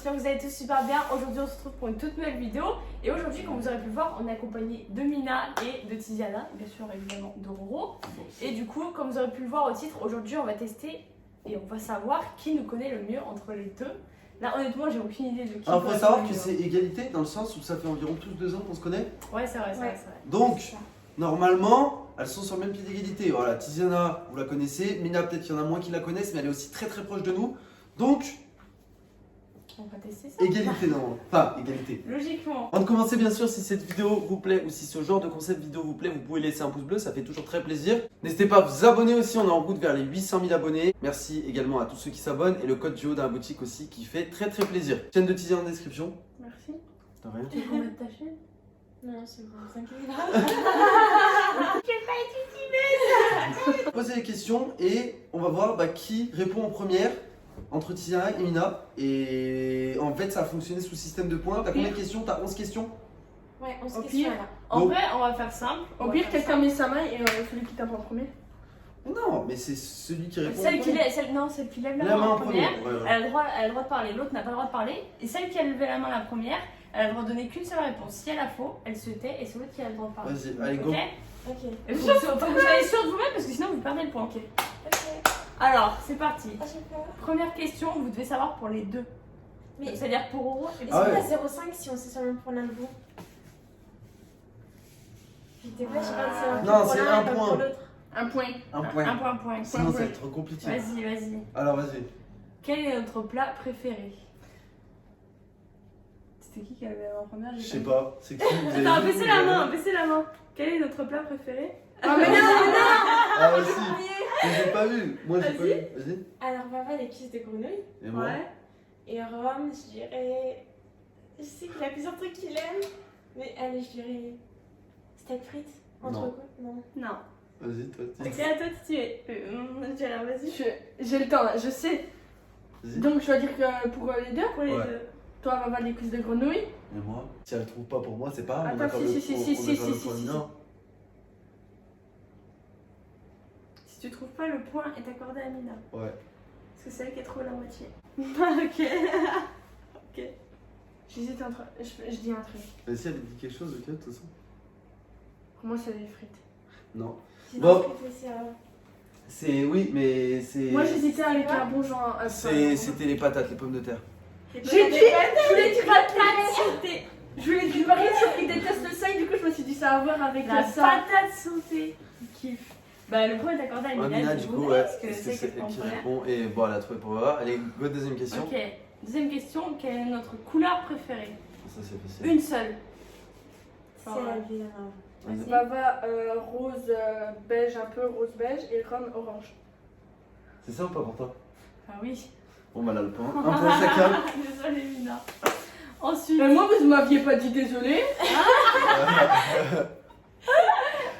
j'espère que vous allez tous super bien. Aujourd'hui on se retrouve pour une toute nouvelle vidéo. Et aujourd'hui, comme vous aurez pu le voir, on est accompagné de Mina et de Tiziana, bien sûr évidemment de Roro. Et du coup, comme vous aurez pu le voir au titre, aujourd'hui on va tester et on va savoir qui nous connaît le mieux entre les deux. Là honnêtement j'ai aucune idée de qui. Alors faut savoir que c'est égalité dans le sens où ça fait environ tous 2 ans qu'on se connaît. Ouais c'est vrai, c'est vrai. Donc normalement elles sont sur le même pied d'égalité. Voilà, Tiziana vous la connaissez, Mina peut-être qu'il y en a moins qui la connaissent mais elle est aussi très proche de nous. Donc on va tester ça. égalité non, enfin égalité. Logiquement. Avant de commencer bien sûr, si cette vidéo vous plaît ou si ce genre de concept vidéo vous plaît, vous pouvez laisser un pouce bleu, ça fait toujours très plaisir. N'hésitez pas à vous abonner aussi, on est en route vers les 800 000 abonnés. Merci également à tous ceux qui s'abonnent et le code du haut dans la boutique aussi qui fait très plaisir. Chaîne de Tiziana en description. Merci. T'as rien. Tu veux qu'on mette ta chaîne? Non, c'est bon, t'inquiète pas. Poser des questions et on va voir qui répond en première entre Tiziana et Mina. Et en fait ça a fonctionné sous système de points. T'as combien de questions? T'as 11 questions? Ouais, on se Au questionne pire. là. En Donc- vrai, on va faire simple. Au pire, quelqu'un met sa main et celui qui tape en premier. Non, mais c'est celui qui répond. Celle en qui premier. lève, celle qui lève la La main en première, Ouais, ouais. elle a le droit de parler, l'autre n'a pas le droit de parler. Et celle qui a levé la main la première, elle a le droit de donner qu'une seule réponse. Si elle a faux, elle se tait et c'est l'autre qui a le droit de parler. Vas-y, allez go. Ok. Ok. Il faut que vous soyez sûr de vous-même parce que sinon vous perdez le point. Ok. Alors, c'est parti. Ah, j'ai peur. Première question, vous devez savoir pour les deux. Mais C'est-à-dire pour Roro et est-ce pour... Ah qu'on ouais. a 0,5 si on sait seulement pour l'un de vous? Des fois, je sais pas si c'est un Non, pour c'est l'un un et pas point. pour l'autre. Un point. Un point. Un point. Sinon ça va être trop compliqué. Vas-y. Alors vas-y. Quel est notre plat préféré? C'était qui a levé la main en première? Je sais pas. C'est qui vous avez Attends, dit, baissez vous la avez main, dit baissez la main. Quel est notre plat préféré? Ah, mais non, Ah vas-y. Mais j'ai pas vu. Moi j'ai pas vu. Vas-y. Alors, Papa, les cuisses de grenouille. Et moi. Et Rome, je dirais. Je sais qu'il a plusieurs trucs qu'il aime. Mais allez, je dirais. Steak frites. Entrecôte. Non. Non. Vas-y toi. Ok, à toi de tuer. Alors, vas-y. J'ai le temps là, je sais. Vas-y. Donc je dois dire que pour les deux, Pour les Ouais. deux. toi va avoir des cuisses de grenouille. Et moi. Si elle trouve pas pour moi, c'est pas grave. Attends, si. Si tu trouves pas, le point est accordé à Mina. Ouais. Parce que c'est elle qui a trouvé la moitié. Ok. J'hésite entre. Je dis un truc. Vas-y, elle a dit quelque chose, ok, de toute façon. Pour moi, c'est des frites. Non. J'ai Bon. des frites aussi, alors. C'est. Oui, mais c'est. Moi, j'hésitais avec un bon genre. C'était les patates, les pommes de terre. J'ai dit, je voulais dire patate sautée. Je voulais dire Marie, sauf qu'il déteste le sel, du coup, je me suis dit ça à voir avec La ça. patate sautée. Kiffe. Bah, le point est accordé à Mina. Mina, du coup, ouais. Parce que Parce que c'est c'est qu'elle elle prend en qui première. répond. Et bon, elle a trouvé pour moi. Allez, go, deuxième question. Ok. Deuxième question, quelle est notre couleur préférée? Ça, c'est facile. Une seule. C'est la vie, hein. Vas-y. Bava rose beige, un peu rose beige, et Rome orange. C'est ça ou pas pour toi? Ah oui. Bon, bah là, le point. Un point chacun. Désolée, Mina. Ensuite. Mais moi, vous ne m'aviez pas dit désolé.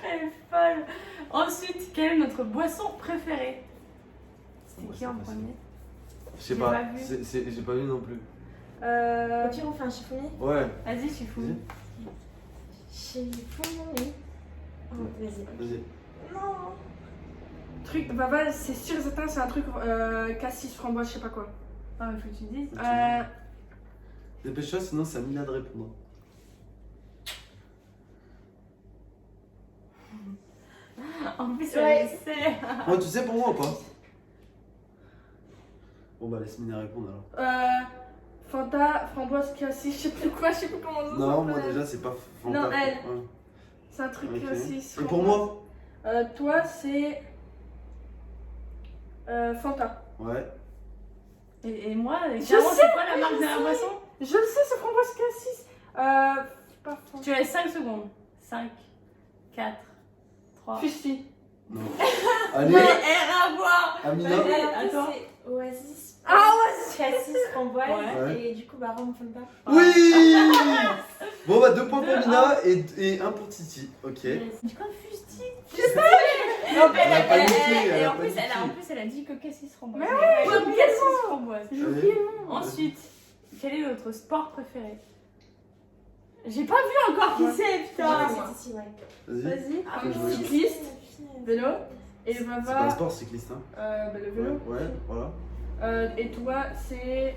Elle est folle. Ensuite, quelle est notre boisson préférée? C'était Ouais, qui c'est en facile. premier? Je sais J'ai pas. pas vu. J'ai pas vu non plus. Au pire, on fait un chiffonnier. Ouais. Vas-y, je suis fou. Vas-y. Chiffonnier. Oh, vas-y. Vas-y. Non. Truc, Bava, c'est sûr et certain, c'est un truc cassis, framboise, je sais pas quoi. Ah, mais faut que tu dises. Dépêche-toi, sinon c'est à Mina de répondre. En plus, Ouais. elle sait. Moi, tu sais pour moi ou pas? Bon, bah laisse Mina répondre alors. Fanta, framboise, cassis, je sais plus quoi, je sais plus comment ça s'appelle. Non, moi déjà, c'est pas. Non, elle. Ouais. C'est un truc Ok. cassis. Et pour moi? Toi, c'est. Fanta. Ouais. Et moi, Je clairement, sais, c'est quoi la marque de la boisson? Je le sais, c'est framboise cassis. Pas Fanta. Tu laisses 5 secondes. 5, 4, 3. Fisti. Non. Mais Allez, à voir. Amina. Vas-y. Alors, attends. c'est Oasis. Ah Cassis, framboise. Ouais. Et du coup, bah, Rome, Fanta. Oui. Bon, bah 2 points pour Mina et 1 pour Titi. Ok. Du coup, fusti. Non, Elle a pas niqué, elle Et a en pas plus, niqué. elle a dit que cassis framboise. Mais ouais, Ouais, j'ai oublié cassis le nom. framboise. J'ai oublié le nom. Ensuite, quel est notre sport préféré? J'ai pas vu encore qui c'est, putain. C'est ici, ouais. Vas-y. Vas-y. Ah, Faut jouer. cycliste, vélo. Et C'est pas un Bava, sport cycliste, hein. le vélo. Ouais, voilà. Et toi, c'est.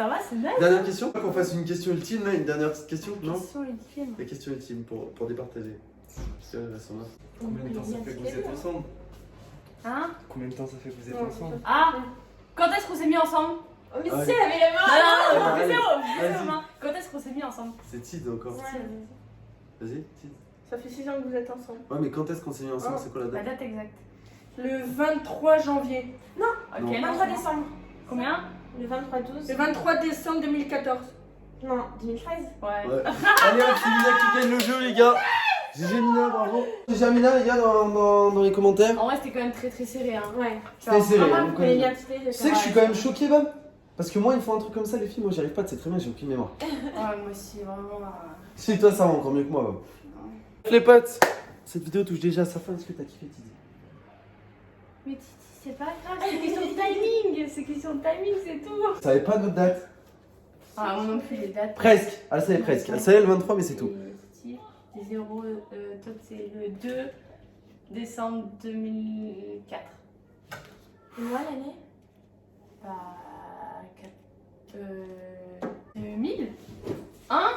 Ça va, c'est nice. Dernière question. Qu'on fasse une question ultime là, une dernière petite question, non? Question ultime. La question ultime pour départager. Parce que elles sont là. Combien de temps ça fait que vous êtes ensemble? Hein? Combien de temps ça fait que vous êtes Ouais, ensemble? Ah! Quand est-ce qu'on s'est mis ensemble? Oh, mais Ah, si, elle avait la main. Non, allez, c'est vas-y. bon, Quand est-ce qu'on s'est mis ensemble? C'est Tid encore. Ouais. Vas-y, Tid. Ça fait 6 ans que vous êtes ensemble. Ouais, mais quand est-ce qu'on s'est mis ensemble? Ah. C'est quoi la La date? date exacte. Le 23 janvier. Ok, Non. 23 décembre. Combien? Le 23-12. Le 23 décembre 2014. Non, 2013. Ouais. Ouais. Allez hop, c'est Mina qui gagne le jeu, les gars. GG Mina, bravo. GG Mina, les gars, dans les commentaires. En vrai, c'était quand même très très serré. Hein. Ouais. C'était serré, Vraiment, on vous prenez connaît. bien toutes les Tu sais que je suis quand même choqué, Bam. Parce que moi, ils font un truc comme ça, les filles, moi j'y arrive pas, c'est très bien, j'ai aucune mémoire. Ouais, moi aussi, vraiment. Si, toi, ça va encore mieux que moi, Bam. Les potes, cette vidéo touche déjà à sa fin. Est-ce que t'as kiffé, Titi? Mais Titi, c'est pas grave, c'est question de timing. C'est question de timing, c'est tout. Je savais pas notre date. Ah, moi non plus, les dates. Presque. Elle savait presque. Elle savait le 23, mais c'est tout. Titi, 0, toi, c'est le 2 décembre 2004. Et moi, l'année Bah. 2000 Hein?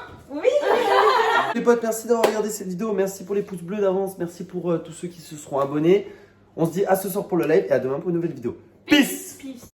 Les potes, merci d'avoir regardé cette vidéo. Merci pour les pouces bleus d'avance. Merci pour tous ceux qui se seront abonnés. On se dit à ce soir pour le live et à demain pour une nouvelle vidéo. Peace! Peace.